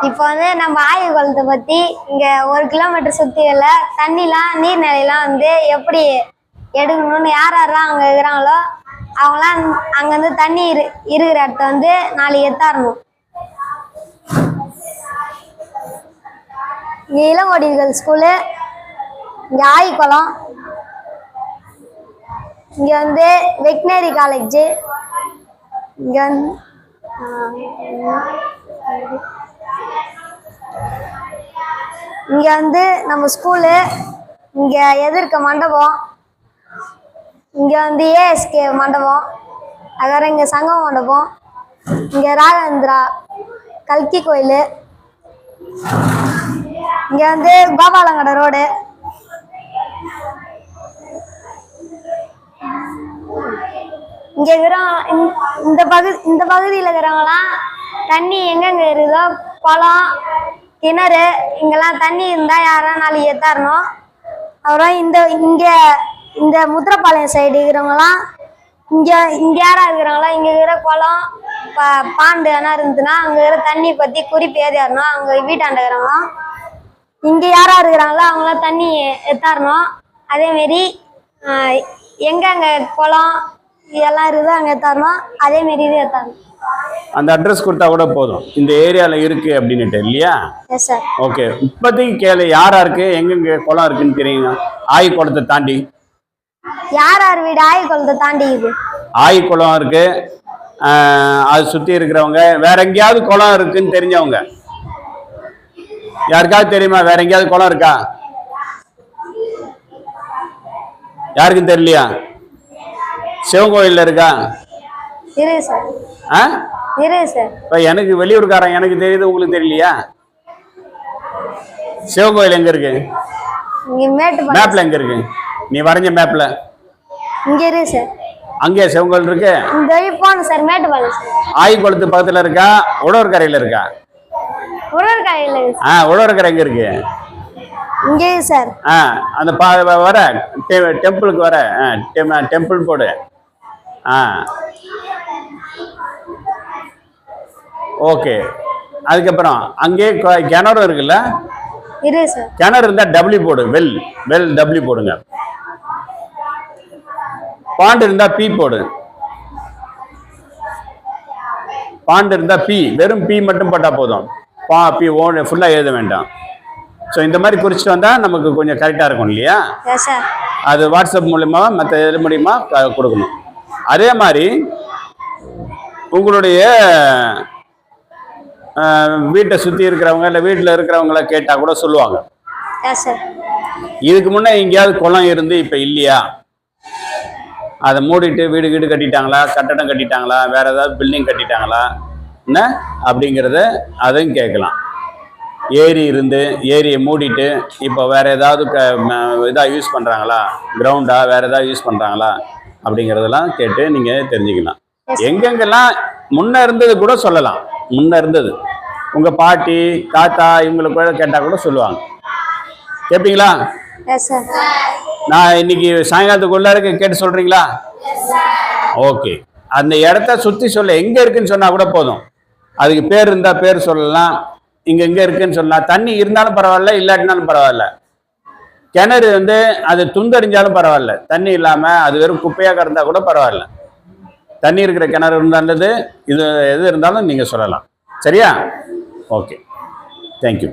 இப்போ வந்து நம்ம ஆய்வு குளத்தை பத்தி இங்க 1 கிலோமீட்டர் சுத்தியில தண்ணிலாம் நீர்நிலையெல்லாம் வந்து எப்படி எடுக்கணும்னு யாரெல்லாம் அங்க இருக்கிறாங்களோ அவங்களாம் அங்க வந்து தண்ணி இருக்கிற இடத்த வந்து 4 எத்தாரணும். இங்க இளங்கோடிகள் ஸ்கூலு, இங்க ஆய்குளம், இங்க வந்து வெட்டினரி காலேஜ், இங்க வந்து இங்க வந்து நம்ம ஸ்கூலு, இங்க எதிர்க்க மண்டபம், இங்க வந்து ஏஎஸ்கே மண்டபம், அதுக்கப்புறம் இங்க சங்கம் மண்டபம், இங்க ராகவேந்திரா கல்கி கோயில், இங்க வந்து கோபாலங்கடை ரோடு, இங்க இந்த பகுதியில் இருக்கிறவங்களாம் தண்ணி எங்கெங்க இருக்குதோ குளம் கிணறு இங்கெல்லாம் தண்ணி இருந்தா யாரா 4 எத்தாரணும். அப்புறம் இந்த முத்திரப்பாளையம் சைடு இருக்கிறவங்களாம் இங்க யாரா இருக்கிறாங்களோ இங்க இருக்கிற குளம் பாண்டு எதனா இருந்துச்சுன்னா அங்க இருக்கிற தண்ணி பத்தி குறிப்பு ஏறிடணும். அவங்க வீட்டாண்ட இருக்கிறவங்க இங்க யாரா இருக்கிறாங்களோ அவங்களாம் தண்ணி எத்தாரணும். அதே மாரி எங்கெங்க குளம் இதெல்லாம் இருக்குதோ அங்கே எத்தாரணும். அதே மாரி இது எத்தாரணும். அந்த அட்ரஸ் கொடுத்தா கூட போதும், இந்த ஏரியால இருக்கு அப்படின்னுட்டு இல்லையா? Yes sir. ஓகே, இப்போதைக்கு கேளு, யாரா இருக்கு எங்கெங்க குளம் இருக்குன்னு தெரியுங்க? ஆய் குளத்தை தாண்டி யார் வீடு ஆய் குளத்தை தாண்டி இது ஆய் குளம் இருக்கு. அது சுத்தி இருக்கிறவங்க வேற எங்கேயாவது குளம் இருக்குன்னு தெரிஞ்சவங்க யாருக்காவது தெரியுமா? வேற எங்கேயாவது குளம் இருக்கா? யாருக்கும் தெரியலையா? சிவன் கோயில்ல இருக்கா? இருக்கு சார். இருக்கு சார். இப்போ எனக்கு வெளியூர்காரன் எனக்கு தெரியுது, உங்களுக்கு தெரியலையா? சிவன் கோயில் எங்க இருக்கு? மேப்ல எங்க இருக்கு? நீ வரைஞ்ச மேப்ல இங்க இருக்கு சார். அங்கே சிவன் கோயில் இருக்கு. இந்த வழி போணும் சார், மேட்டுப்பாளையம் சார். ஆய் குளத்து பக்கத்துல இருக்கா? உழவர்கரையில இருக்கா? உழவர்கரையில. உழவர்கரை எங்க இருக்கு? இங்கே சார். அந்த வர டெம்பிளுக்கு வர டெம்பிள் போடு. ஓகே, அதுக்கப்புறம் அங்கே கிணறு இருக்குல்ல? இருக்கு சார். கிணறு இருந்தா டபிள்யூ போடு, வெல் டபிள்யூ போடுங்க. பாண்டு இருந்தா பி போடு. பாண்டு இருந்தா பி, வெறும் பி மட்டும் போட்டா போதும். பி ஃபுல்லா எழுத வேண்டாம். ஸோ இந்த மாதிரி குறிச்சிட்டு வந்தா நமக்கு கொஞ்சம் கரெக்டா இருக்கும் இல்லையா? அது வாட்ஸ்அப் மூலமா மற்ற இது மூலியமா கொடுக்கணும். அதே மாதிரி உங்களுடைய வீட்டை சுற்றி இருக்கிறவங்க இல்லை வீட்டில் இருக்கிறவங்கள கேட்டால் கூட சொல்லுவாங்க, இதுக்கு முன்னே எங்கேயாவது குளம் இருந்து இப்போ இல்லையா, அதை மூடிட்டு வீடு கட்டிட்டாங்களா, கட்டடம் கட்டிட்டாங்களா, வேற ஏதாவது பில்டிங் கட்டிட்டாங்களா என்ன அப்படிங்கிறத அதையும் கேட்கலாம். ஏரி இருந்து ஏரியை மூடிட்டு இப்போ வேற ஏதாவது இதாக யூஸ் பண்ணுறாங்களா, கிரவுண்டா வேற ஏதாவது யூஸ் பண்ணுறாங்களா அப்படிங்கிறதெல்லாம் கேட்டு நீங்கள் தெரிஞ்சுக்கலாம். எங்கெங்கெல்லாம் முன்ன இருந்தது கூட சொல்லலாம். முன்ன இருந்தது உங்கள் பாட்டி தாத்தா இவங்களுக்கு கூட கேட்டால் கூட சொல்லுவாங்க. கேட்பீங்களா? நான் இன்னைக்கு சாயங்காலத்துக்குள்ள இருக்க கேட்டு சொல்கிறீங்களா? ஓகே, அந்த இடத்த சுற்றி சொல்ல எங்கே இருக்குன்னு சொன்னால் கூட போதும். அதுக்கு பேர் இருந்தால் பேர் சொல்லலாம், இங்கே எங்கே இருக்குன்னு சொல்லலாம். தண்ணி இருந்தாலும் பரவாயில்ல, இல்லாட்டினாலும் பரவாயில்ல. கிணறு வந்து அது துண்டறிஞ்சாலும் பரவாயில்ல, தண்ணி இல்லாமல் அது வெறும் குப்பையாக கிடந்தா கூட பரவாயில்ல. தண்ணி இருக்கிற கிணறு இருந்தாலும் இது எது இருந்தாலும் நீங்கள் சொல்லலாம். சரியா? Okay, thank you.